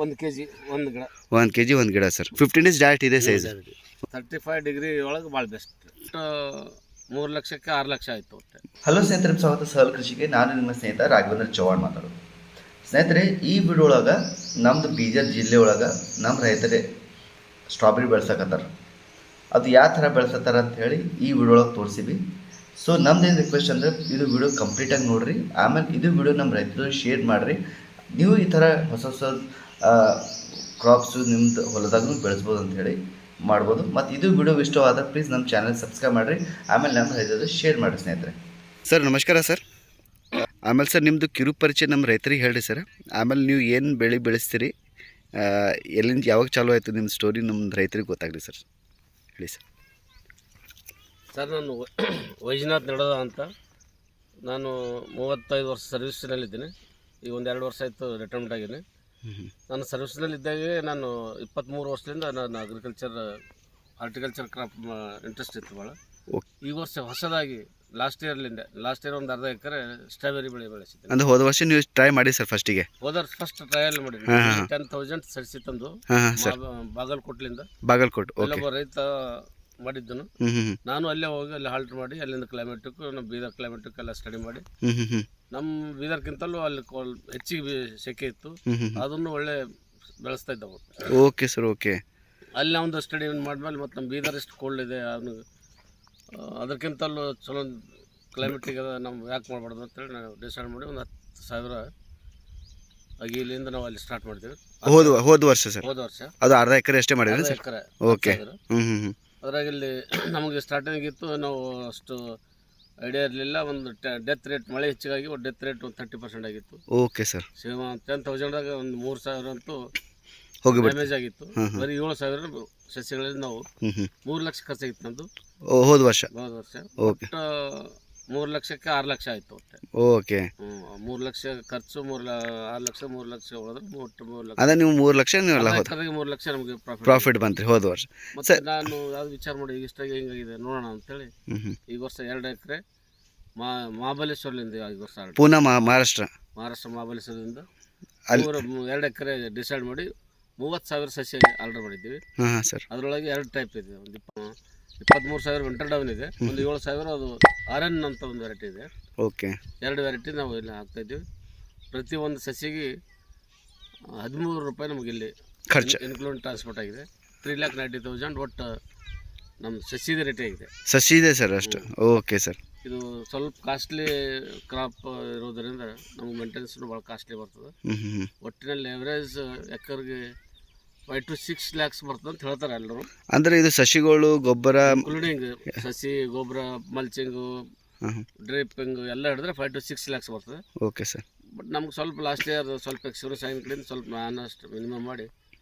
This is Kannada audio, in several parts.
ಒಂದು ಕೆ ಜಿ ಒಂದು ಗಿಡ 1 kg ಒಂದು ಗಿಡ ಸರ್. 15 days ಡೈರೆಕ್ಟ್ ಇದೆ ಸೈಜ್. 35 ಡಿಗ್ರಿ ಒಳಗೆ ಭಾಳ ಬೆಸ್ಟ್. 3 ಲಕ್ಷಕ್ಕೆ 6 ಲಕ್ಷ ಆಯಿತು. ಹಲೋ ಸ್ನೇಹಿತರೆ, ಸ್ವಾಗತ ಸಹಲ್ ಕೃಷಿಗೆ. ನಾನು ನಿಮ್ಮ ಸ್ನೇಹಿತ ರಾಘವೇಂದ್ರ ಚೌಹಾಣ್ ಮಾತಾಡೋದು. ಸ್ನೇಹಿತರೆ, ಈ ವಿಡಿಯೋ ಒಳಗೆ ನಮ್ಮದು ಬೀದರ್ ಜಿಲ್ಲೆ ಒಳಗೆ ನಮ್ಮ ರೈತರೇ ಸ್ಟ್ರಾಬೆರಿ ಬೆಳ್ಸಕತ್ತಾರ. ಅದು ಯಾವ ಥರ ಬೆಳ್ಸತ್ತಾರ ಅಂತ ಹೇಳಿ ಈ ವಿಡಿಯೋ ಒಳಗೆ ತೋರಿಸಿವಿ. ಸೊ ನಮ್ದೇನು ರಿಕ್ವೆಸ್ಟ್ ಅಂದರೆ ಇದು ವಿಡಿಯೋ ಕಂಪ್ಲೀಟಾಗಿ ನೋಡಿರಿ. ಆಮೇಲೆ ಇದು ವಿಡಿಯೋ ನಮ್ಮ ರೈತರು ಶೇರ್ ಮಾಡಿರಿ. ನೀವು ಈ ಥರ ಹೊಸ ಹೊಸ ಕ್ರಾಪ್ಸು ನಿಮ್ಮದು ಹೊಲದಾಗೂ ಬೆಳೆಸ್ಬೋದು ಅಂಥೇಳಿ ಮಾಡ್ಬೋದು. ಮತ್ತು ಇದು ವಿಡಿಯೋ ಇಷ್ಟವಾದ ಪ್ಲೀಸ್ ನಮ್ಮ ಚಾನಲ್ ಸಬ್ಸ್ಕ್ರೈಬ್ ಮಾಡಿರಿ. ಆಮೇಲೆ ನಮ್ಮ ರೈತರು ಶೇರ್ ಮಾಡಿರಿ ಸ್ನೇಹಿತರೆ. ಸರ್ ನಮಸ್ಕಾರ ಸರ್. ಆಮೇಲೆ ಸರ್ ನಿಮ್ಮದು ಕಿರು ಪರಿಚಯ ನಮ್ಮ ರೈತರಿಗೆ ಹೇಳ್ರಿ ಸರ್. ಆಮೇಲೆ ನೀವು ಏನು ಬೆಳೆ ಬೆಳೆಸ್ತೀರಿ, ಎಲ್ಲಿಂದ ಯಾವಾಗ ಚಾಲೂ ಆಯಿತು ನಿಮ್ಮ ಸ್ಟೋರಿ ನಮ್ಮ ರೈತರಿಗೆ ಗೊತ್ತಾಗಲಿ ಸರ್, ಹೇಳಿ ಸರ್. ಸರ್, ನಾನು ವೈಜನಾಥ್ ನಡೋದ ಅಂತ. ನಾನು 35 ವರ್ಷ ಸರ್ವಿಸ್ನಲ್ಲಿದ್ದೀನಿ. ಈಗ 1-2 ವರ್ಷ ಆಯಿತು ರಿಟೈರ್ಮೆಂಟ್ ಆಗಿದ್ದೀನಿ. ನಾನು ಸರ್ವಿಸ್ನಲ್ಲಿದ್ದಾಗೆ ನಾನು 23 ವರ್ಷದಿಂದ ನಾನು ಹಾರ್ಟಿಕಲ್ಚರ್ ಕ್ರಾಪ್ ಇಂಟ್ರೆಸ್ಟ್ ಇತ್ತು ಭಾಳ. ಈ ವರ್ಷ ಹೊಸದಾಗಿ ಲಾಸ್ಟ್ ಇಯರ್ ಒಂದು ಅರ್ಧ ಎಕರೆ ಸ್ಟ್ರಾಬೆರಿ ಬೆಳೆ ಬೆಳೆಸಿದ್ದೆ. ಅಂದರೆ ಹೋದ ವರ್ಷ ನೀವು ಟ್ರೈ ಮಾಡಿ ಸರ್ ಫಸ್ಟಿಗೆ? ಫಸ್ಟ್ ಟ್ರಯಲ್ ಮಾಡಿದ್ದೆ. 10,000 ಸರಿಸಿ ತಂದು ಬಾಗಲಕೋಟೆ ಒಬ್ಬ ರೈತ ಮಾಡಿದ್ದನು. ನಾನು ಅಲ್ಲೇ ಹೋಗಿ ಅಲ್ಲಿ ಹಾಲ್ಟ್ ಮಾಡಿ ಅಲ್ಲಿಂದ ಕ್ಲೈಮೇಟಕ್ಕೂ ನಮ್ಮ ಬೀದರ್ ಕ್ಲೈಮೇಟಕ್ಕೆಲ್ಲ ಸ್ಟಡಿ ಮಾಡಿ, ನಮ್ಮ ಬೀದರ್ಗಿಂತಲೂ ಅಲ್ಲಿ ಹೆಚ್ಚಿಗೆ ಸೆಕೆ ಇತ್ತು, ಅದನ್ನು ಒಳ್ಳೆ ಬೆಳೆಸ್ತಾ ಇದ್ದವು. Okay sir, okay. ಅಲ್ಲಿ ಒಂದು ಸ್ಟಡಿ ಮಾಡಿದ್ಮೇಲೆ ಮತ್ತು ನಮ್ಮ ಬೀದರ್ ಎಷ್ಟು ಕೋಲ್ಡ್ ಇದೆ, ಅವನು ಅದಕ್ಕಿಂತಲೂ ಚಲೋ ಕ್ಲೈಮೇಟಿಗೆ ನಾವು ಯಾಕೆ ಮಾಡಬಾರ್ದು ಅಂತೇಳಿ ನಾವು ಡಿಸೈಡ್ ಮಾಡಿ ಒಂದು 10,000 ಆಗಿ ಇಲ್ಲಿಂದ ನಾವು ಅಲ್ಲಿ ಸ್ಟಾರ್ಟ್ ಮಾಡ್ತೀವಿ. ಹೋದ ವರ್ಷ ಸರ್? ಹೋದ ವರ್ಷ ಅದು ಅರ್ಧ ಎಕರೆ ಅಷ್ಟೇ ಮಾಡಿದ್ರೆ ಸರ್? ಎಕರೆ. ಓಕೆ. ಅದ್ರಾಗ ಇಲ್ಲಿ ನಮಗೆ ಸ್ಟಾರ್ಟಿಂಗ್ ಇತ್ತು, ನಾವು ಅಷ್ಟು ಐಡಿಯಾ ಇರಲಿಲ್ಲ. ಒಂದು ಡೆತ್ ರೇಟ್ ಮಳೆ ಹೆಚ್ಚಿಗಾಗಿ ಡೆತ್ ರೇಟ್ ಒಂದು 30% ಆಗಿತ್ತು. Okay sir. 10,000ದಾಗ ಒಂದು 3,000 ಅಂತೂ ಡ್ಯಾಮೇಜ್ ಆಗಿತ್ತು. ಬರೀ 7,000 ಸಸ್ಯಗಳಲ್ಲಿ ನಾವು 3 ಲಕ್ಷ ಖರ್ಚಾಗಿತ್ತು ನಮ್ಮದು ಹೋದ ವರ್ಷ. ಒಟ್ಟು 3 ಲಕ್ಷಕ್ಕೆ 6 ಲಕ್ಷ ಆಯಿತು. ಓಕೆ. 3 ಲಕ್ಷ ಖರ್ಚು, 6 ಲಕ್ಷ 3 ಲಕ್ಷ ಹೋದ್ರೆ ಒಟ್ಟು 3 ಲಕ್ಷ. ಅದೇ ನೀವು 3 ಲಕ್ಷ 3 ಲಕ್ಷ ನಮಗೆ ಪ್ರಾಫಿಟ್ ಬಂತ್ರಿ ಹೋದ ವರ್ಷ. ಮತ್ತೆ ನಾನು ಯಾವ್ದು ವಿಚಾರ ಮಾಡಿ ಇಷ್ಟಾಗಿ ಹಿಂಗಾಗಿದೆ ನೋಡೋಣ ಅಂತೇಳಿ ಈ ವರ್ಷ 2 ಎಕರೆ ಮಹಾಬಲೇಶ್ವರದಿಂದ, ಈ ವರ್ಷ ಪೂನಾ ಮಹಾರಾಷ್ಟ್ರ ಮಹಾಬಲೇಶ್ವರದಿಂದ 2 ಎಕರೆ ಡಿಸೈಡ್ ಮಾಡಿ 30,000 ಸಸ್ಯ ಆರ್ಡರ್ ಮಾಡಿದ್ದೀವಿ. ಸರ್ ಅದರೊಳಗೆ 2 ಟೈಪ್ ಇದೆ. ಒಂದು 23,000 ವಿಂಟರ್ ಡೌನ್ ಇದೆ, ಒಂದು 7,000 ಅದು RN ಅಂತ ಒಂದು ವೆರೈಟಿ ಇದೆ. ಓಕೆ. 2 ವೆರೈಟಿ ನಾವು ಇಲ್ಲಿ ಹಾಕ್ತಾಯಿದ್ದೀವಿ. ಪ್ರತಿ ಒಂದು ಸಸಿಗೆ 13 ರೂಪಾಯಿ ನಮಗೆ ಇಲ್ಲಿ ಖರ್ಚು ಇನ್ಕ್ಲೂಡ್ ಟ್ರಾನ್ಸ್ಪೋರ್ಟ್ ಆಗಿದೆ. 3,90,000 ಒಟ್ಟು ನಮ್ಮ ಸಸಿದ ರೇಟ್ ಆಗಿದೆ. ಸಸಿ ಇದೆ ಸರ್ ಅಷ್ಟು? Okay sir. ಇದು ಸ್ವಲ್ಪ ಕಾಸ್ಟ್ಲಿ ಕ್ರಾಪ್ ಇರೋದರಿಂದ ನಮಗೆ ಮೇಂಟೆನೆನ್ಸ್ ಭಾಳ ಕಾಸ್ಟ್ಲಿ ಬರ್ತದೆ. ಒಟ್ಟಿನಲ್ಲಿ ಎವರೇಜ್ ಎಕರ್ಗೆ 5 to 6 lakhs ಬರ್ತದೆ ಅಂತ ಹೇಳ್ತಾರೆ ಎಲ್ಲರೂ. ಅಂದರೆ ಇದು ಸಸಿಗಳು ಗೊಬ್ಬರ ಇನ್ಕ್ಲೂಡಿಂಗ್ ಸಸಿ ಗೊಬ್ಬರ, ಮಲ್ಚಿಂಗು, ಡ್ರಿಪ್ಪಿಂಗು ಎಲ್ಲ ಹಿಡಿದ್ರೆ 5 to 6 lakhs ಬರ್ತದೆ. Okay sir. ಬಟ್ ನಮ್ಗೆ ಸ್ವಲ್ಪ ಲಾಸ್ಟ್ ಇಯರ್ ಸ್ವಲ್ಪ ಎಕ್ಸ್ಪೀರಿಯನ್ಸ್ ಆಗಿನ ಕಡೆಯಿಂದ ಸ್ವಲ್ಪ ನಾನಷ್ಟು ಮಿನಿಮಮ್ ಮಾಡಿ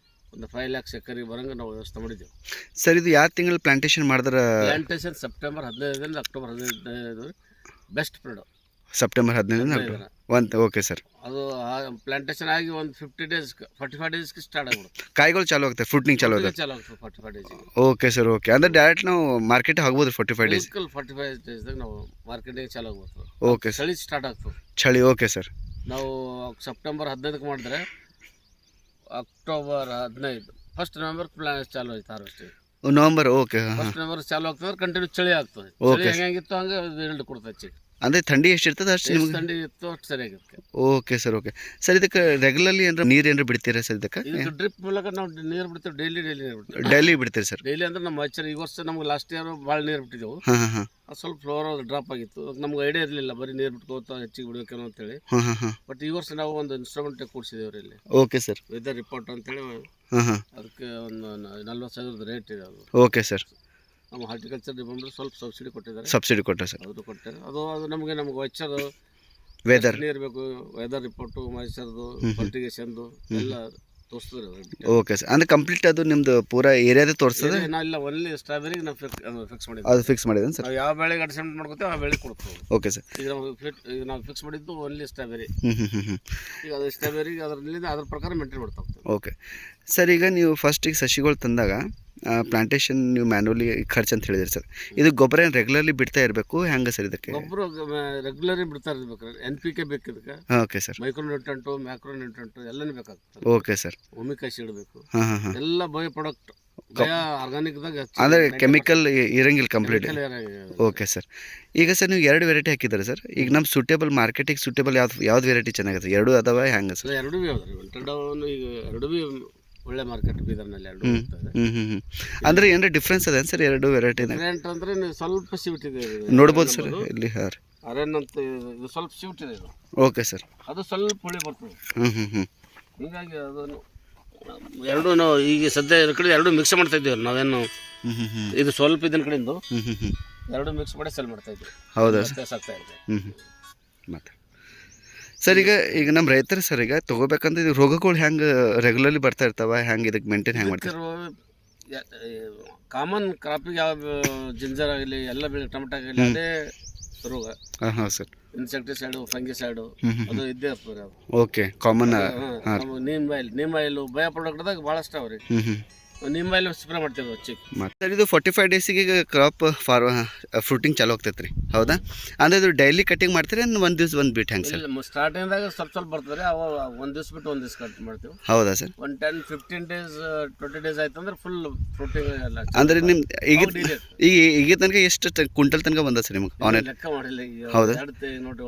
ಒಂದು 5 lakhs ಎಕರಿಗೆ ಬರೋಂಗೆ ನಾವು ವ್ಯವಸ್ಥೆ ಮಾಡಿದ್ದೀವಿ. ಸರ್, ಇದು ಯಾವ ತಿಂಗಳು ಪ್ಲಾಂಟೇಶನ್ ಮಾಡಿದ್ರೆ? ಪ್ಲಾಂಟೇಶನ್ ಸೆಪ್ಟೆಂಬರ್ 15ರಿಂದ ಅಕ್ಟೋಬರ್ 15 ಬೆಸ್ಟ್ ಪೀರಿಯಡ್. ಸೆಪ್ಟೆಂಬರ್ 15ರಿಂದ ಒಂದು. Okay sir. ಅದು ಪ್ಲಾಂಟೇಶನ್ ಆಗಿ ಒಂದು 45 ಡೇಸ್ಗೆ ಸ್ಟಾರ್ಟ್ ಆಗಿಬಿಡುತ್ತೆ. ಕಾಯಿಗಳು ಚಾಲು ಆಗುತ್ತೆ, ಫ್ರೂಟಿಂಗ್ ಚಾಲು ಆಗುತ್ತೆ 45 ಡೇಸ್. Okay sir, okay. ಅಂದರೆ ಡೈರೆಕ್ಟ್ ನಾವು ಮಾರ್ಕೆಟ್ ಆಗ್ಬೋದು 45 ಡೇಸ್? 45 ಡೇಸ್ದಾಗ ನಾವು ಮಾರ್ಕೆಟಿಗೆ ಚಾಲು ಆಗ್ಬೋದು. ಓಕೆ. ಚಳಿ ಸ್ಟಾರ್ಟ್ ಆಗ್ತದೆ. ಚಳಿ. Okay sir. ನಾವು ಸೆಪ್ಟೆಂಬರ್ 15ಕ್ಕೆ ಮಾಡಿದ್ರೆ ಅಕ್ಟೋಬರ್ 15 1 ನವೆಂಬರ್ ಪ್ಲಾನ್ ಚಾಲು ಆಯ್ತು ಹಾರ್ವೆಸ್ಟಿಂಗ್. ನವೆಂಬರ್. ಓಕೆ. 1 ನವೆಂಬರ್ ಚಾಲು ಆಗ್ತದೆ, ಕಂಟಿನ್ಯೂ ಚಳಿ ಆಗ್ತದೆ. ಚಳಿ ಹೆಂಗಿತ್ತು ಹಂಗೆ ಇಲ್ಡ್ ಕೊಡ್ತದೆ. ಅಂದರೆ ಥಂಡಿ ಎಷ್ಟಿರ್ತದೆ ಅಷ್ಟು ನಿಮ್ಗೆ? ಥಂಡಿ ಇತ್ತು ಅಷ್ಟು ಸರಿಯಾಗಿರುತ್ತೆ. Okay sir, okay. ಸರ್, ಇದಕ್ಕೆ ರೆಗ್ಯುಲರ್ಲಿ ಏನಾರ ನೀರು ಏನಾರು ಬಿಡ್ತೀರಾ ಸರ್? ಇದಕ್ಕೆ ಡ್ರಿಪ್ ಮೂಲಕ ನಾವು ನೀರು ಬಿಡ್ತೀವಿ. ಡೈಲಿ ನೀರು ಬಿಡ್ತೀವಿ. ಡೈಲಿ ಬಿಡ್ತೀರಿ ಸರ್? ಡೈಲಿ ಅಂದ್ರೆ ನಮ್ಮ ಮಚ್ಚರ್ ಈ ವರ್ಷ ನಮ್ಗೆ ಲಾಸ್ಟ್ ಇಯರ್ ಭಾಳ ನೀರು ಬಿಟ್ಟಿದ್ದೆವು. ಅದು ಸ್ವಲ್ಪ ಫ್ಲೋರ್ ಡ್ರಾಪ್ ಆಗಿತ್ತು. ನಮ್ಗೆ ಐಡಿಯಾ ಇರಲಿಲ್ಲ, ಬರೀ ನೀರು ಬಿಟ್ಕೋತಾ ಹೆಚ್ಚಿಗೆ ಬಿಡಬೇಕೇನೋ ಅಂತೇಳಿ. ಬಟ್ ಈ ವರ್ಷ ನಾವು ಒಂದು ಇನ್ಸ್ಟ್ರೂಮೆಂಟ್ ಕೂಡಿಸಿದೇವ್ರಿ ಇಲ್ಲಿ. Okay sir. ವೆದರ್ ರಿಪೋರ್ಟ್ ಅಂತೇಳಿ ಅದಕ್ಕೆ ಒಂದು 40,000 ರೇಟ್ ಇದೆ ಅದು. Okay sir. ನಮ್ಮ ಹಾರ್ಟಿಕಲ್ಚರ್ ಡಿಪಾರ್ಟ್ಮೆಂಟ್ ಸ್ವಲ್ಪ ಸಬ್ಸಿಡಿ ಕೊಟ್ಟಿದ್ದಾರೆ. ಸಬ್ಸಿಡಿ ಕೊಟ್ಟರೆ ಸರ್? ಅದು ಕೊಟ್ಟರೆ ಅದು ನಮಗೆ ವೈಚರ್ ವೆದರ್ ನೀರು ಬೇಕು, ವೆದರ್ ರಿಪೋರ್ಟು, ಮಾಯಿಶ್ಚರ್ದು, ಫರ್ಟಿಗೇಷನ್ದು ಎಲ್ಲ ತೋರಿಸ್ತದೆ. Okay sir. ಅಂದರೆ ಕಂಪ್ಲೀಟ್ ಅದು ನಿಮ್ಮದು ಪೂರಾ ಏರಿಯಾದೇ ತೋರಿಸ್ತದೆ? ಇಲ್ಲ, ಒನ್ಲಿ ಸ್ಟ್ರಾಬೆರಿಗೆ ನಾವು ಫಿಕ್ಸ್ ಮಾಡಿದ್ವಿ. ಅದು ಫಿಕ್ಸ್ ಮಾಡಿದ್ದೇನೆ ಸರ್? ಯಾವ ಬೆಳೆಗೆ ಅಡ್ಜಸ್ಟ್ಮೆಂಟ್ ಮಾಡ್ಕೊತೀವಿ ಆ ಬೆಳೆ ಕೊಡ್ತೀವಿ. Okay sir. ಈಗ ನಾವು ಫಿಕ್ಸ್ ಮಾಡಿದ್ದು ಒನ್ಲಿ ಸ್ಟ್ರಾಬೆರಿ. ಈಗ ಅದು ಸ್ಟ್ರಾಬೆರಿಗೆ ಅದ್ರ ಪ್ರಕಾರ ಮೇಂಟೈನ್ ಮಾಡ್ತಾ ಹೋಗ್ತೀವಿ. Okay sir. ಈಗ ನೀವು ಫಸ್ಟಿಗೆ ಸಸಿಗಳು ತಂದಾಗ ಪ್ಲಾಂಟೇಶನ್ ನೀವು ಮ್ಯಾನ್ಯುವಲಿ ಖರ್ಚು ಅಂತ ಹೇಳಿದ್ರಿ ಸರ್. ಇದು ಗೊಬ್ಬರ ಏನು ರೆಗ್ಯುಲರ್ಲಿ ಬಿಡ್ತಾ ಇರಬೇಕು ಹೆಂಗೆ ಸರ್ ಇದಕ್ಕೆ? ಗೊಬ್ಬರ ರೆಗ್ಯುಲರಿ ಬಿಡ್ತಾ ಇರ್ಬೇಕು. NPK ಬೇಕು ಇದಕ್ಕೆ, ಓಕೆ ಸರ್. ಮೈಕ್ರೋ ನ್ಯೂಟ್ರೆಂಟು, ಮ್ಯಾಕ್ರೋ ನ್ಯೂಟ್ರೆಂಟು ಎಲ್ಲನೂ ಬೇಕಾಗ್ತದೆ. Okay sir. ಒಮಿಕ್ ಆಸಿಡ್ ಬೇಕು, ಹಾಂ ಹಾಂ ಹಾಂ. ಎಲ್ಲ ಬಯೋ ಪ್ರಾಡಕ್ಟ್, ಬಯೋ ಆರ್ಗಾನಿಕ್ದಾಗ ಅಂದರೆ ಕೆಮಿಕಲ್ ಇರಂಗಿಲ್ಲ ಕಂಪ್ಲೀಟ್. Okay sir. ಈಗ ಸರ್ ನೀವು 2 ವೆರೈಟಿ ಹಾಕಿದ್ದಾರೆ ಸರ್. ಈಗ ನಮ್ಮ ಸೂಟೇಬಲ್ ಮಾರ್ಕೆಟಿಗೆ ಸೂಟೇಬಲ್ ಯಾವ್ದು ವೆರೈಟಿ ಚೆನ್ನಾಗಿದೆ? 2 ಅದಾವ ಹೆಂಗೆ ಸರ್? ಎರಡೂ ಭೀ ಅದಾವೆ. ವಿಂಟರ್ಡೌನ್ ಈಗ ಎರಡೂ ಭೀ ಒಳ್ಳೆ ಮಾರ್ಕೆಟ್ ಬೀದರ್ನಲ್ಲಿ ಎರಡು ಇರ್ತದೆ. ಅಂದರೆ ಏನಾರ ಡಿಫ್ರೆನ್ಸ್ ಅದೇನು ಸರ್ 2 ವೆರೈಟಿ? ಡಿಫ್ರೆಂಟ್ ಅಂದರೆ ನೀವು ಸ್ವಲ್ಪ ಶಿಫ್ಟ್ ಇದೆ ನೋಡ್ಬೋದು ಸರ್ ಇಲ್ಲಿ. ಹಾಂ ರೀ. ಅರೇನ್ ಅಂತ ಇದು ಸ್ವಲ್ಪ ಶಿಫ್ಟ್ ಇದೆ ಇದು. Okay sir. ಅದು ಸ್ವಲ್ಪ ಹುಳಿ ಬರ್ತದೆ. ಹ್ಞೂ. ಹೀಗಾಗಿ ಅದನ್ನು ಎರಡೂ ನಾವು ಈಗ ಸದ್ಯ ಇದ್ರ ಕಡೆ ಎರಡೂ ಮಿಕ್ಸ್ ಮಾಡ್ತಾ ಇದ್ದೀವಿ ನಾವೇನು. ಇದು ಸ್ವಲ್ಪ ಇದನ್ನ ಕಡೆಯಿಂದ ಎರಡೂ ಮಿಕ್ಸ್ ಮಾಡಿ ಸೆಲ್ ಮಾಡ್ತಾ ಇದ್ದೀವಿ. ಹೌದಾ ವ್ಯತ್ಯಾಸ ಆಗ್ತಾ ಇದೆ. ಮತ್ತೆ ಸರ್ ಈಗ ನಮ್ಮ ರೈತರು ಸರ್ ಈಗ ತೊಗೋಬೇಕಂದ್ರೆ ಇದು ರೋಗಗಳು ಹೆಂಗೆ ರೆಗ್ಯುಲರ್ಲಿ ಬರ್ತಾ ಇರ್ತಾವ, ಹೆಂಗೆ ಇದಕ್ಕೆ ಮೇಂಟೈನ್ ಹೆಂಗೆ ಮಾಡ್ತಾರೆ? ಕಾಮನ್ ಕ್ರಾಪಿಗೆ ಯಾವ ಜಿಂಜರ್ ಆಗಲಿ ಎಲ್ಲ ಬೆಳೆ ಟೊಮೆಟೊ ಆಗಲಿ ಅದೇ ರೋಗ. ಹಾಂ ಸರ್. ಇನ್ಸೆಕ್ಟಿಸೈಡು, ಫಂಗಿಸೈಡು ಅದು ಇದ್ದೇ ಇರ್ತದೆ. ಅದು okay, common. Neem oil bio ಪ್ರಾಡಕ್ಟ್ದಾಗ ಭಾಳಷ್ಟು ಅವ್ರಿ. ನೀಮ್ ಆಯಿಲ್ ಸ್ಪ್ರೇ ಮಾಡ್ತೀವಿ ಚಿಕ್. ಮತ್ತೆ ಇದು 45 ಡೇಸಿಗೆ ಕ್ರಾಪ್ ಫ್ರೂಟಿಂಗ್ ಚಾಲು ಆಗ್ತೈತೆ ರೀ, ಹೌದಾ? ಅಂದರೆ ಇದು ಡೈಲಿ ಕಟಿಂಗ್ ಮಾಡ್ತೀರಿ ಒಂದು ದಿವ್ಸ ಒಂದು ಬಿಟ್ಟು ಹೆಂಗೆ ಸರ್? ಸ್ಟಾರ್ಟಿಂಗ್ದಾಗ ಸ್ವಲ್ಪ ಬರ್ತದೆ, ಅವ ಒಂದು ದಿವ್ಸ ಬಿಟ್ಟು ಒಂದು ದಿವ್ಸ ಕಟ್ ಮಾಡ್ತೀವಿ. ಹೌದಾ ಸರ್? ಒಂದು 10-15 ಡೇಸ್ 20 ಡೇಸ್ ಆಯ್ತು ಅಂದ್ರೆ ಫುಲ್ ಫ್ರೂಟಿಂಗ್ ಎಲ್ಲ. ಅಂದರೆ ನಿಮ್ಮ ಈಗ ತನಕ ಎಷ್ಟು ಕ್ವಿಂಟಲ್ ತನಕ ಬಂದ ಸರ್ ನಿಮ್ಗೆ ಆನ್ಲೈನ್? ಲೆಕ್ಕ ಮಾಡಿಲ್ಲ. ಹೌದಾ? ನೋಡಿ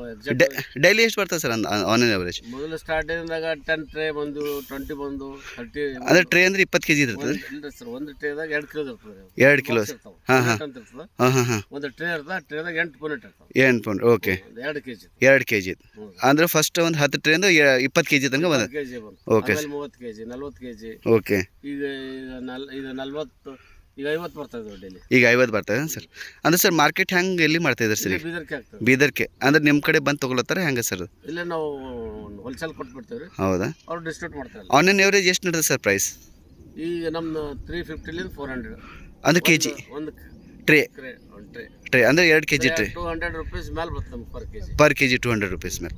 ಡೈಲಿ ಎಷ್ಟು ಬರ್ತದೆ ಸರ್ ಆನ್ಲೈನ್ ಅವರೇಜ್? ಮೊದಲು ಸ್ಟಾರ್ಟಿಂಗ್ದಾಗ 10 ಟ್ರೇ ಬಂದು, 20 ಬಂದು, 30. ಅಂದರೆ ಟ್ರೇ ಅಂದ್ರೆ 20 kg ಇರ್ತದೆ ಇಲ್ಲ ಸರ್, ಒಂದು ಟ್ರೇದಾಗ 2 ಕಿಲೋ ಇರ್ತದೆ. 2 ಕಿಲೋ. ಹಾಂ ಹಾಂ ಹಾಂ. ಒಂದು ಟ್ರೇ ಇರ್ತದೆ, ಟ್ರೇದಾಗ 8 ಪೌಂಡ್ ಇರ್ತದೆ. 8 ಪೌಂಡ್. ಓಕೆ. 2 kg. 2 kg. ಅಂದ್ರೆ ಫಸ್ಟ್ ಒಂದು 10 ಟ್ರೇಯಿಂದ 20 kg ತನಕ ಬಂದ. ಓಕೆ. 30 kg, 40 kg. ಓಕೆ. ಈಗ 40, ಈಗ 50 ಬರ್ತದೆ ಡೈಲಿ. ಈಗ 50 ಬರ್ತದೆ ಸರ್. ಅಂದ್ರೆ ಸರ್ ಮಾರ್ಕೆಟ್ ಹೆಂಗೆ ಎಲ್ಲಿ ಮಾಡ್ತಾ ಇದ್ದಾರೆ ಸರ್? ಬೀದರ್ಕೆ ಆಗ್ತದೆ. ಬೀದರ್ಕೆ ಅಂದ್ರೆ ನಿಮ್ಮ ಕಡೆ ಬಂದು ತೊಗೊಳತ್ತಾರೆ ಹೆಂಗೆ ಸರ್? ಇಲ್ಲ, ನಾವು ಹೋಲ್ಸೇಲ್ ಕೊಟ್ಬಿಡ್ತೇವೆ. ಹೌದಾ? ಅವ್ರು ಡಿಸ್ಟ್ರಿಬ್ಯೂಟ್ ಮಾಡ್ತಾರೆ. ಆನ್ಲೈನ್ ಎವರೇಜ್ ಎಷ್ಟು ನಡೆದ ಸರ್ ಪ್ರೈಸ್? ಈಗ ನಮ್ಮ 350 400 ಒಂದು kg ಒಂದು ಟ್ರೇ. ಟ್ರೇ ಟ್ರೇ ಅಂದರೆ 2 kg ಟ್ರೇ. 200 ರೂಪೀಸ್ ಮೇಲೆ ಬರ್ತದೆ ನಮ್ಗೆ ಪರ್ kg 200 ರೂಪೀಸ್ ಮೇಲೆ.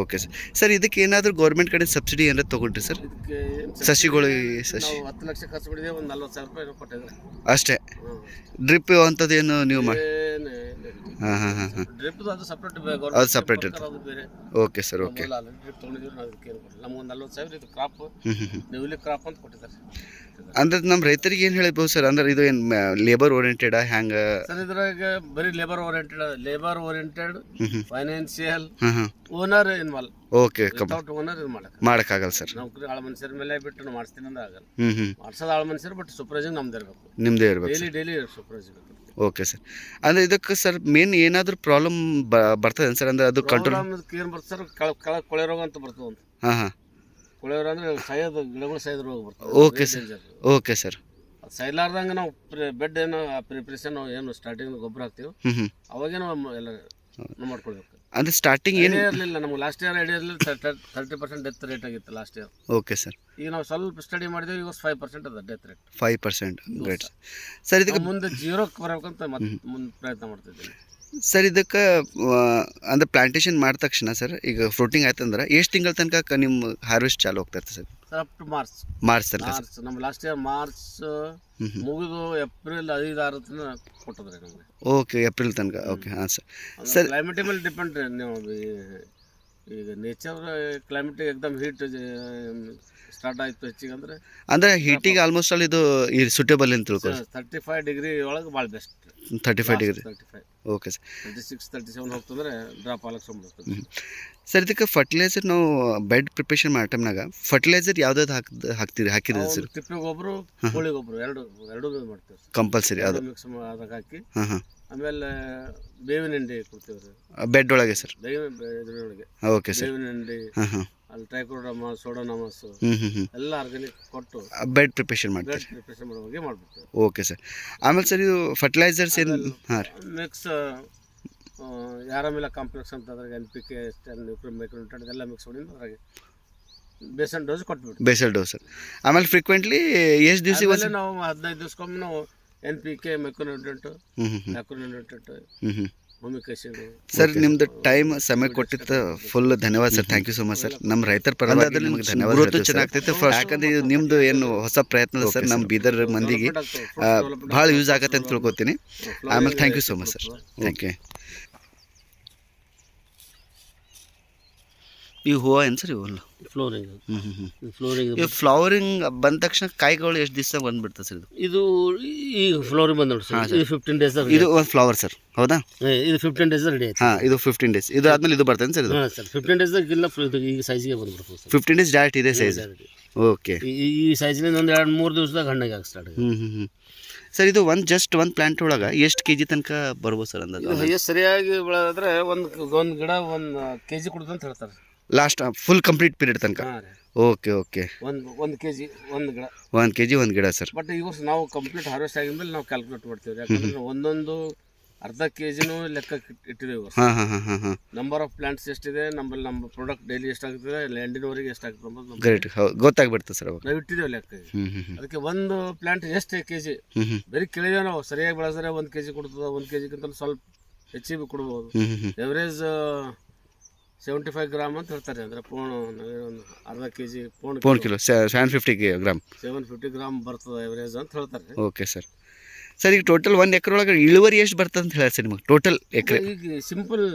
Okay sir. ಸರ್ ಇದಕ್ಕೆ ಏನಾದರೂ ಗೌರ್ಮೆಂಟ್ ಕಡೆ ಸಬ್ಸಿಡಿ ಏನಾದ್ರು ತೊಗೊಂಡ್ರಿ ಸರ್? ಇದಕ್ಕೆ ಸಸಿಗಳು ನಾವು 10 ಲಕ್ಷ ಖರ್ಚು ಮಾಡಿದ್ದೇವೆ, ಒಂದು 40,000 ರೂಪಾಯಿ ಕೊಟ್ಟಿದ್ದಾರೆ ಅಷ್ಟೇ. ಡ್ರಿಪ್ ಅಂಥದ್ದೇನು ನೀವು ಮಾಡಿ? ಹಾಂ ಹಾಂ ಹಾಂ ಹಾಂ. ಡ್ರಿಪ್ ಅದು ಸಪ್ರೇಟ್, ಅದು ಸಪ್ರೇಟ್ ಇರ್ತದೆ. ಅದು ಬೇರೆ. Okay sir. ಓಕೆ. ಡ್ರಿಪ್ ತೊಗೊಂಡಿದ್ದೀವಿ ನಾವು. ಇದಕ್ಕೆ ಏನು ಕೊಟ್ಟಿಲ್ಲ. ನಮ್ಗೆ 40,000 ಇದು ಕ್ರಾಪ್, ನ್ಯೂಲಿ ಕ್ರಾಪ್ ಅಂತ ಕೊಟ್ಟಿದ್ದಾರೆ. ಅಂದ್ರೆ ನಮ್ಮ ರೈತರಿಗೆ ಏನು ಹೇಳ್ಬೋದು ಸರ್? ಅಂದ್ರೆ ಇದು ಏನು ಲೇಬರ್ ಓರಿಯೆಂಟೆಡ್ ಹ್ಯಾಂಗೆ ಸರ್? ಇದ್ರಾಗ ಬರೀ ಲೇಬರ್ ಓರಿಯೆಂಟೆಡ್, ಫೈನಾನ್ಷಿಯಲ್, ಹಾಂ ಓನರ್ ಇನ್ವಾಲ್ವ್. ಓಕೆ. ಓನರ್ ಇದು ಮಾಡೋಕ್ಕಾಗಲ್ಲ ಸರ್. ನೌಕರಿ ಆಳ ಮನುಷ್ಯರ ಮೇಲೆ ಬಿಟ್ಟು ನಾವು ಮಾಡಿಸ್ತೀನಿ ಅಂದ್ರೆ ಆಗಲ್ಲ. ಮಾಡ್ಸೋದು ಆಳ ಮನುಷ್ಯರು, ಬಟ್ ಸೂಪರ್ವೈಸಿಂಗ್ ನಮ್ದು ಇರಬೇಕು. ನಿಮ್ಮದೇ ಇರಬೇಕು. Daily supervising. Okay sir. ಅಂದರೆ ಇದಕ್ಕೆ ಸರ್ ಮೇನ್ ಏನಾದರೂ ಪ್ರಾಬ್ಲಮ್ ಬರ್ತದೆ ಸರ್? ಅಂದರೆ ಅದು ಕಂಟ್ರೋಲ್ ಏನು ಬರ್ತದೆ ಸರ್? ಕೊಳೆ ರೋಗ ಅಂತ ಬರ್ತದೆ ಒಂದು. ಹಾಂ ಹಾಂ. ಕೊಳೆ ರೋಗ ಅಂದರೆ ಗಿಡಗಳು ಸಾಯೋದು ರೋಗ ಬರ್ತದೆ. Okay sir. Okay sir. ಅದು ಸೈಲಾರ್ದಂಗೆ ನಾವು ಬೆಡ್ ಏನು ಪ್ರಿಪ್ರೇಷನ್ ಏನು ಸ್ಟಾರ್ಟಿಂಗ್ ಗೊಬ್ಬರ ಹಾಕ್ತೀವಿ, ಅವಾಗೇನೋ ಎಲ್ಲ ಮಾಡ್ಕೊಳ್ಬೇಕು. ಅಂದರೆ ಸ್ಟಾರ್ಟಿಂಗ್ ಏನು ಇರಲಿಲ್ಲ ನಮ್ಗೆ. ಲಾಸ್ಟ್ ಇಯರ್ ಐಡಿಯಾ ಇರಲಿಲ್ಲ. 30% ಡೆತ್ ರೇಟ್ ಆಗಿತ್ತು ಲಾಸ್ಟ್ ಇಯರ್. Okay sir. ಈಗ ನಾವು ಸ್ವಲ್ಪ ಸ್ಟಡಿ ಮಾಡಿದ್ವಿ, ಈಗ 5% ಅದ ಡೆತ್ ರೇಟ್. 5%. Great sir. ಇದಕ್ಕೆ ಮುಂದೆ 0ಕ್ಕೆ ಬರಬೇಕಂತ ಮುಂದೆ ಪ್ರಯತ್ನ ಮಾಡ್ತಿದ್ದೀನಿ ಸರ್. ಇದಕ್ಕೆ ಅಂದರೆ ಪ್ಲಾಂಟೇಶನ್ ಮಾಡಿದ ತಕ್ಷಣ ಸರ್, ಈಗ ಫ್ರೂಟಿಂಗ್ ಆಯ್ತಂದ್ರೆ ಎಷ್ಟು ತಿಂಗಳ ತನಕ ನಿಮ್ಮ ಹಾರ್ವೆಸ್ಟ್ ಚಾಲು ಹೋಗ್ತಾ ಇರ್ತದೆ ಸರ್? ಅಪ್ ಟು ಮಾರ್ಚ್ ತನಕ. ನಮ್ಮ ಲಾಸ್ಟ್ ಇಯರ್ ಮಾರ್ಚ್ ಮುಗಿದು ಏಪ್ರಿಲ್ 5-6 ತನಕ ಕೊಟ್ಟಿದ್ರಿ ನಮಗೆ. ಓಕೆ, ಏಪ್ರಿಲ್ ತನಕ. ಓಕೆ. ಹಾಂ ಸರ್. ಸರ್ ಕ್ಲೈಮೇಟ್ ಮೇಲೆ ಡಿಪೆಂಡ್. ನೀವು ಈಗ ನೇಚರ್ ಕ್ಲೈಮೇಟ್ ಎಕ್ದಮ್ ಹೀಟ್ ಸ್ಟಾರ್ಟ್ ಆಯಿತು ಹೆಚ್ಚಿಗೆ ಅಂದರೆ ಹೀಟಿಗೆ ಆಲ್ಮೋಸ್ಟ್ ಆಲ್ ಇದು ಸೂಟೇಬಲ್ ಅಂತ ತಿಳ್ಕೊಳ್ಳಿ. 35 ಡಿಗ್ರಿ ಒಳಗೆ ಭಾಳ ಬೆಸ್ಟ್. 35 ಡಿಗ್ರಿ. Okay sir. 36-37 ಹೋಗ್ತಂದ್ರೆ ಡ್ರಾಪ್ ಆಗಕ್ಕೆ ಸಂಬಂಧಿಸ್ತದೆ ಸರ್. ಇದಕ್ಕೆ ಫರ್ಟಿಲೈಸರ್ ನಾವು ಬೆಡ್ ಪ್ರಿಪರೇಷನ್ ಮಾಡೋ ಟೈಮ್ನಾಗ ಫರ್ಟಿಲೈಸರ್ ಯಾವ್ದಾದ್ರು ಹಾಕಿದ್ರೆ ಸರ್? ತಿಪ್ಪೆ ಗೊಬ್ಬರ, ಕೋಳಿ ಗೊಬ್ಬರ ಎರಡು ಮಾಡ್ತೀವಿ ಕಂಪಲ್ಸರಿ. ಅದು ಮಿಕ್ಸ್ ಅದಕ್ಕೆ ಹಾಕಿ. ಹಾಂ ಹಾಂ. ಆಮೇಲೆ ಬೇವಿನ ಹಿಂಡಿ ಕೊಡ್ತೀವಿ ರೀ ಬೆಡ್ ಒಳಗೆ ಸರ್? ಬೇವಿನೊಳಗೆ. Okay sir. ಬೇವಿನ ಹಿಂಡಿ, ಹಾಂ ಹಾಂ, ಅಲ್ಲಿ ಟ್ರೈಕೋಡರ್ಮಾ, ಸೋಡೋನಮಸ್ ಎಲ್ಲ ಆರ್ಗ್ಯಾನಿಕ್ ಕೊಟ್ಟು ಬೆಡ್ ಪ್ರಿಪರೇಷನ್ ಮಾಡ್ತೀವಿ. ಪ್ರಿಪರೇಷನ್ ಮಾಡುವಾಗೆ ಮಾಡ್ಬಿಡ್ತೀವಿ. Okay sir. ಆಮೇಲೆ ಸರ್ ಇದು ಫರ್ಟಿಲೈಸರ್ಸ್ ಏನು? ಹಾಂ ರೀ. ಮಿಕ್ಸ್ ಯಾರಮಿಲ್ಲ ಕಾಂಪ್ಲೆಕ್ಸ್ ಅಂತ ಅದ್ರಾಗ NPK, ಮೈಕ್ರೋನ್ಯೂಟ್ರೆಂಟ್ ಎಲ್ಲ ಮಿಕ್ಸ್ ಮಾಡಿ ಅದ್ರಾಗೆ ಬೇಸನ್ ಡೋಸ್ ಕೊಟ್ಬಿಟ್ಟು. Basal dose sir. ಆಮೇಲೆ ಫ್ರೀಕ್ವೆಂಟ್ಲಿ ಎಷ್ಟು ದಿವಸ ನಾವು 15 ದಿವಸಕ್ಕೊಮ್ಮೆ ನಾವು NPK, micronutrient, humic acid. Sir ನಿಮ್ದು ಟೈಮ್ ಸಮಯ ಕೊಟ್ಟಿದ್ದು ಫುಲ್ ಧನ್ಯವಾದ sir. Thank you so much sir. ನಮ್ಮ ರೈತರ ಪರವಾಗಿ ನಿಮಗೆ ಧನ್ಯವಾದ. ಗ್ರೋತ್ ಚೆನ್ನಾಗ್ತೈತೆ ಫಸ್ಟ್, ಯಾಕಂದ್ರೆ ಇದು ನಿಮ್ದು ಏನು ಹೊಸ ಪ್ರಯತ್ನ ಸರ್ ನಮ್ಮ ಬೀದರ್ ಮಂದಿಗೆ ಭಾಳ ಯೂಸ್ ಆಗತ್ತೆ ಅಂತ ತಿಳ್ಕೊತೀನಿ. ಆಮೇಲೆ thank you so much sir. Thank you. ಈ ಹೂವು ಏನು ಸರ್ ಇವೆಲ್ಲ ಫ್ಲೋರಿಂಗ್. ಈ ಫ್ಲವರಿಂಗ್ ಬಂದ ತಕ್ಷಣ ಕಾಯಿಗಳು ಎಷ್ಟು ದಿವಸ ಬಂದ್ಬಿಡ್ತದೆ ಸರ್? ಇದು ಈಗ ಫ್ಲೋರಿಂಗ್ ಬಂದ ನೋಡಿ ಸರ್. ಇದು 15 ಡೇಸ್. ಇದು ಒಂದು ಫ್ಲವರ್ ಸರ್, ಹೌದಾ? ಇದು 15 ಡೇಸ್ ರೆಡಿ ಆಯ್ತು. ಹಾಂ, ಇದು 15 ಡೇಸ್. ಇದು ಆದ್ಮೇಲೆ ಇದು ಬರ್ತೇನೆ ಸರ್? ಇದು ಹಾಂ ಸರ್, 15 ಡೇಸ್ ಇಲ್ಲ ಈಗ ಸೈಜ್ಗೆ ಬಂದ್ಬಿಡ್ತದೆ ಸರ್. 15 ಡೇಸ್ ಡೈರೆಕ್ಟ್ ಇದೆ ಸೈಜ್. ಓಕೆ. ಈ ಸೈಜ್ನಿಂದ ಒಂದು 2-3 ದಿವಸದಾಗ ಹಣ್ಣಾಗಿ ಆಗಿ ಸ್ಟಾರ್ಟ್. ಸರ್ ಇದು ಜಸ್ಟ್ ಒಂದು ಪ್ಲಾಂಟ್ ಒಳಗೆ ಎಷ್ಟು ಕೆ ಜಿ ತನಕ ಬರ್ಬೋದು ಸರ್ ಅಂದಾಜು? ಎಷ್ಟು ಸರಿಯಾಗಿ ಬೆಳೆದ್ರೆ ಒಂದು ಗಿಡ 1 kg ಕೊಡುತ್ತೆ ಅಂತ ಹೇಳ್ತಾರೆ ಲಾಸ್ಟ್ ಫುಲ್ ಕಂಪ್ಲೀಟ್ ಪೀರಿಯಡ್ ತನಕ. Okay okay. ಒಂದು kg ಒಂದು ಗಿಡ. 1 kg ಒಂದು ಗಿಡ ಸರ್. ಬಟ್ ಈಗ ನಾವು ಕಂಪ್ಲೀಟ್ ಹಾರ್ವೆಸ್ಟ್ ಆಗಿದ್ಮೇಲೆ ನಾವು ಕ್ಯಾಲ್ಕುಲೇಟ್ ಮಾಡ್ತೀವಿ. ಯಾಕಂದ್ರೆ ಒಂದೊಂದು ಅರ್ಧ kgನೂ ಲೆಕ್ಕ ಇಟ್ಟಿದ್ದೇವೆ. ನಂಬರ್ ಆಫ್ ಪ್ಲಾಂಟ್ಸ್ ಎಷ್ಟಿದೆ, ನಮ್ಮ ಪ್ರಾಡಕ್ಟ್ ಡೈಲಿ ಎಷ್ಟಾಗ್ತದೆ, ಎಂಡಿನವರೆಗೆ ಎಷ್ಟಾಗ್ತದೆ ಅನ್ನೋದು ಗ್ರೇಟ್, ಗೊತ್ತಾಗ್ಬಿಡ್ತದೆ ಸರ್. ನಾವು ಇಟ್ಟಿದ್ದೇವೆ ಲೆಕ್ಕ. ಅದಕ್ಕೆ ಒಂದು ಪ್ಲಾಂಟ್ ಎಷ್ಟು kg ಬರೀ ಕೇಳಿದೇವೆ ನಾವು. ಸರಿಯಾಗಿ ಬೆಳೆಸಿದ್ರೆ 1 kg ಕೊಡ್ತದೆ. 1 kgಕ್ಕಿಂತ ಸ್ವಲ್ಪ ಹೆಚ್ಚಿಗೆ ಕೊಡ್ಬೋದು. ಎವರೇಜ್ 75 ಗ್ರಾಮ್ ಅಂತ ಹೇಳ್ತಾರೆ. ಅಂದರೆ ಒಂದು ಅರ್ಧ kg pound kilo 750 gram 750 gram ಬರ್ತದೆ ಎವರೇಜ್ ಅಂತ ಹೇಳ್ತಾರೆ. Okay sir. ಸರ್ ಈಗ ಟೋಟಲ್ 1 ಎಕರೆ ಒಳಗೆ ಇಳುವರಿ ಎಷ್ಟು ಬರ್ತದೆ ಅಂತ ಹೇಳಿ ಸರ್ ನಿಮಗೆ? ಟೋಟಲ್ ಎಕರೆ ಈಗ ಸಿಂಪಲ್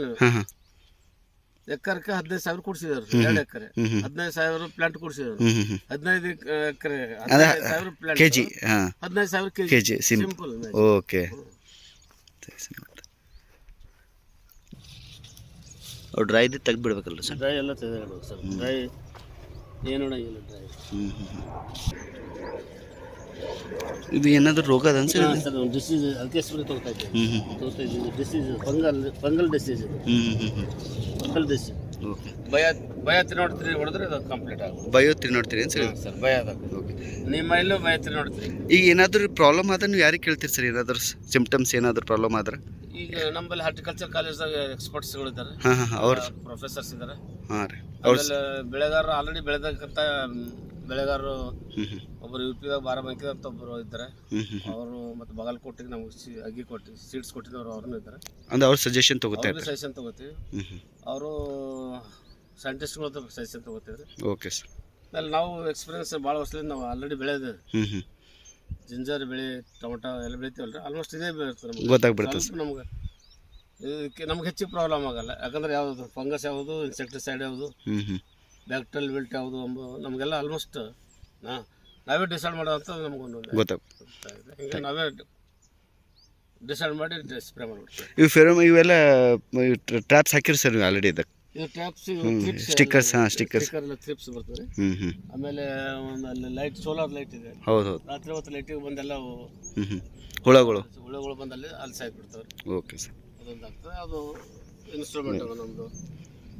ಎಕರೆಗೆ 15,000 ಕೊಡ್ಸಿದಾರೆ. 2 ಎಕರೆ 15,000 ಪ್ಲಾಂಟ್ ಕೊಡ್ಸಿದಾರೆ. 15 ಎಕರೆ 15,000 plant KG. 15,000 KG simple. Okay. Dry ಇದು ತೆಗ್ದು ಬಿಡ್ಬೇಕಲ್ಲ ಸರ್? ಡ್ರೈ ಎಲ್ಲ ತೆಗೆದು ಸರ್. ಡ್ರೈ ಏನು ಇಲ್ಲ ಡ್ರೈ. ಇದು ಏನಾದರೂ ರೋಗ ಅದ ಸರ್? ಸರ್ ಡಿಸೀಸ್ ಅದಕ್ಕೆ ಸ್ಪ್ರೇ ತಗೋತಾ ಇದ್ದೀವಿ. ಡಿಸೀಸ್ ಫಂಗಲ್ ಡಿಸೀಸ್ ಇದು. Fungal disease. ಓಕೆ. ಬಯೋತ್ರಿ ನೋಡ್ತೀರಿ ಹೊಡೆದ್ರೆ ಅದು ಕಂಪ್ಲೀಟ್ ಆಗುತ್ತೆ. ಬಯೋತ್ರಿ ನೋಡ್ತೀರಿ ಏನು ಸರ್? ಸರ್ ಬಯೋದಾಗ. ಓಕೆ. ನಿಮ್ಮ ಇಲ್ಲೂ ಬಯೋತ್ರಿ ನೋಡ್ತೀರಿ. ಈಗ ಏನಾದರೂ ಪ್ರಾಬ್ಲಮ್ ಆದ್ರೆ ನೀವು ಯಾರಿಗೆ ಕೇಳ್ತೀರಿ ಸರ್? ಏನಾದರೂ ಸಿಂಪ್ಟಮ್ಸ್ ಏನಾದರೂ ಪ್ರಾಬ್ಲಮ್ ಆದ್ರೆ? ಈಗ ನಮ್ಮಲ್ಲಿ ಹಾರ್ಟಿಕಲ್ಚರ್ ಕಾಲೇಜ್ದಾಗ ಎಕ್ಸ್ಪರ್ಟ್ಸ್ಗಳು ಇದ್ದಾರೆ. ಅವ್ರು ಪ್ರೊಫೆಸರ್ಸ್ ಇದ್ದಾರೆ. ಹಾಂ ರೀ. ಆಮೇಲೆ ಬೆಳೆಗಾರರು ಆಲ್ರೆಡಿ ಬೆಳೆದಕ್ಕಂತ ಬೆಳೆಗಾರರು ಒಬ್ಬರು UP-ದಾಗ ಬಾರಾಬಂಕಿ ಅಂತ ಒಬ್ಬರು ಇದ್ದಾರೆ. ಅವರು ಮತ್ತು ಬಾಗಲಕೋಟೆಗೆ ನಮ್ಗೆ ಅಗ್ಗಿ ಕೊಟ್ಟು ಸೀಡ್ಸ್ ಕೊಟ್ಟಿದ್ದವರು ಅವ್ರನ್ನೂ ಇದ್ದಾರೆ. ಅಂದ್ರೆ ಅವ್ರ ಸಜೆಷನ್ ತಗೋತಾರೆ? ಸಜೆಷನ್ ತಗೋತೀವಿ. ಅವರು ಸೈಂಟಿಸ್ಟ್ಗಳು ಸಜೆಷನ್ ತಗೋತಿದ್ರು. Okay sir. ಆಮೇಲೆ ನಾವು ಎಕ್ಸ್ಪೀರಿಯನ್ಸ್ ಭಾಳ ವರ್ಷದಿಂದ ನಾವು ಆಲ್ರೆಡಿ ಬೆಳೆದ ಜಿಂಜರ್ ಬೆಳೆ, ಟೊಮೊಟೊ ಎಲ್ಲ ಬೆಳಿತೀವಲ್ರಿ. ಆಲ್ಮೋಸ್ಟ್ ಇದೇ ಬೆಳಿತಾರೆ. ಗೊತ್ತಾಗ್ಬಿಡುತ್ತೆ ನಮ್ಗೆ ಇದಕ್ಕೆ ನಮ್ಗೆ ಹೆಚ್ಚಿಗೆ ಪ್ರಾಬ್ಲಮ್ ಆಗಲ್ಲ. ಯಾಕಂದ್ರೆ ಯಾವುದು ಫಂಗಸ್ ಯಾವುದು, ಇನ್ಸೆಕ್ಟಿಸೈಡ್ ಯಾವುದು, ಬ್ಯಾಕ್ಟೀರಿಯಲ್ ವಿಲ್ಟ್ ಯಾವುದು ಎಂಬ ನಮಗೆಲ್ಲ ಆಲ್ಮೋಸ್ಟ್ ನಾವೇ ಡಿಸೈಡ್ ಮಾಡೋದಂತ ನಮಗೊಂದು ಗೊತ್ತಾಗ್ತದೆ. ಹೀಗೆ ನಾವೇ ಡಿಸೈಡ್ ಮಾಡಿ ಸ್ಪ್ರೇ ಮಾಡಿಬಿಡ್ತೀವಿ. ಇವೆಲ್ಲ ಟ್ರ್ಯಾಪ್ಸ್ ಹಾಕಿರಿ ಸರ್ ನೀವು ಆಲ್ರೆಡಿ? ಇದಕ್ಕೆ ಇದು ಟ್ಯಾಪ್ಸ್, ಸ್ಟಿಕ್ಕರ್ಸ್. ಸ್ಟಿಕ್ಕರ್ಸ್ ಎಲ್ಲ ಕ್ಲಿಪ್ಸ್ ಬರ್ತದೆ. ಆಮೇಲೆ ಒಂದು ಅಲ್ಲಿ ಲೈಟ್, ಸೋಲಾರ್ ಲೈಟ್ ಇದೆ. ಹೌದು. ರಾತ್ರಿ ಹೊತ್ತು ಲೈಟಿಗೆ ಬಂದೆಲ್ಲ ಹುಳಗಳು ಬಂದಲ್ಲಿ ಅಲ್ಲಿ ಸಾಯ್ಬಿಡ್ತವೆ. Okay sir. ಅದೊಂದು ಆಗ್ತದೆ. ಅದು ಇನ್ಸ್ಟ್ರೂಮೆಂಟ್ ಅದು ನಮ್ಮದು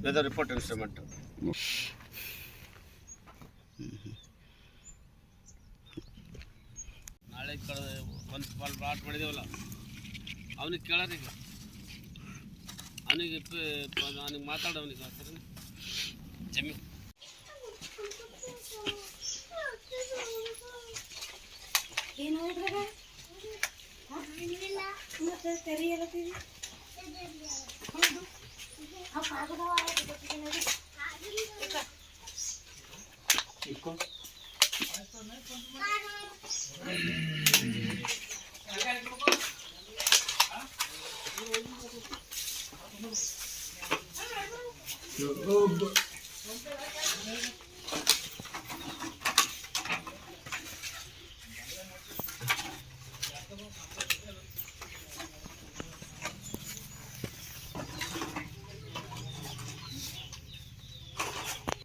ವೆದರ್ ರಿಪೋರ್ಟ್ ಇನ್ಸ್ಟ್ರೂಮೆಂಟ್. ನಾಳೆ ಒಂದು ಪ್ಲಾಟ್ ಮಾಡಿದೇವಲ್ಲ, ಅವನಿಗೆ ಕೇಳೋರೀಗ, ಅವನಿಗೆ ಮಾತಾಡೋನಿಗೆ ಸರಿ ಜಮೀನು.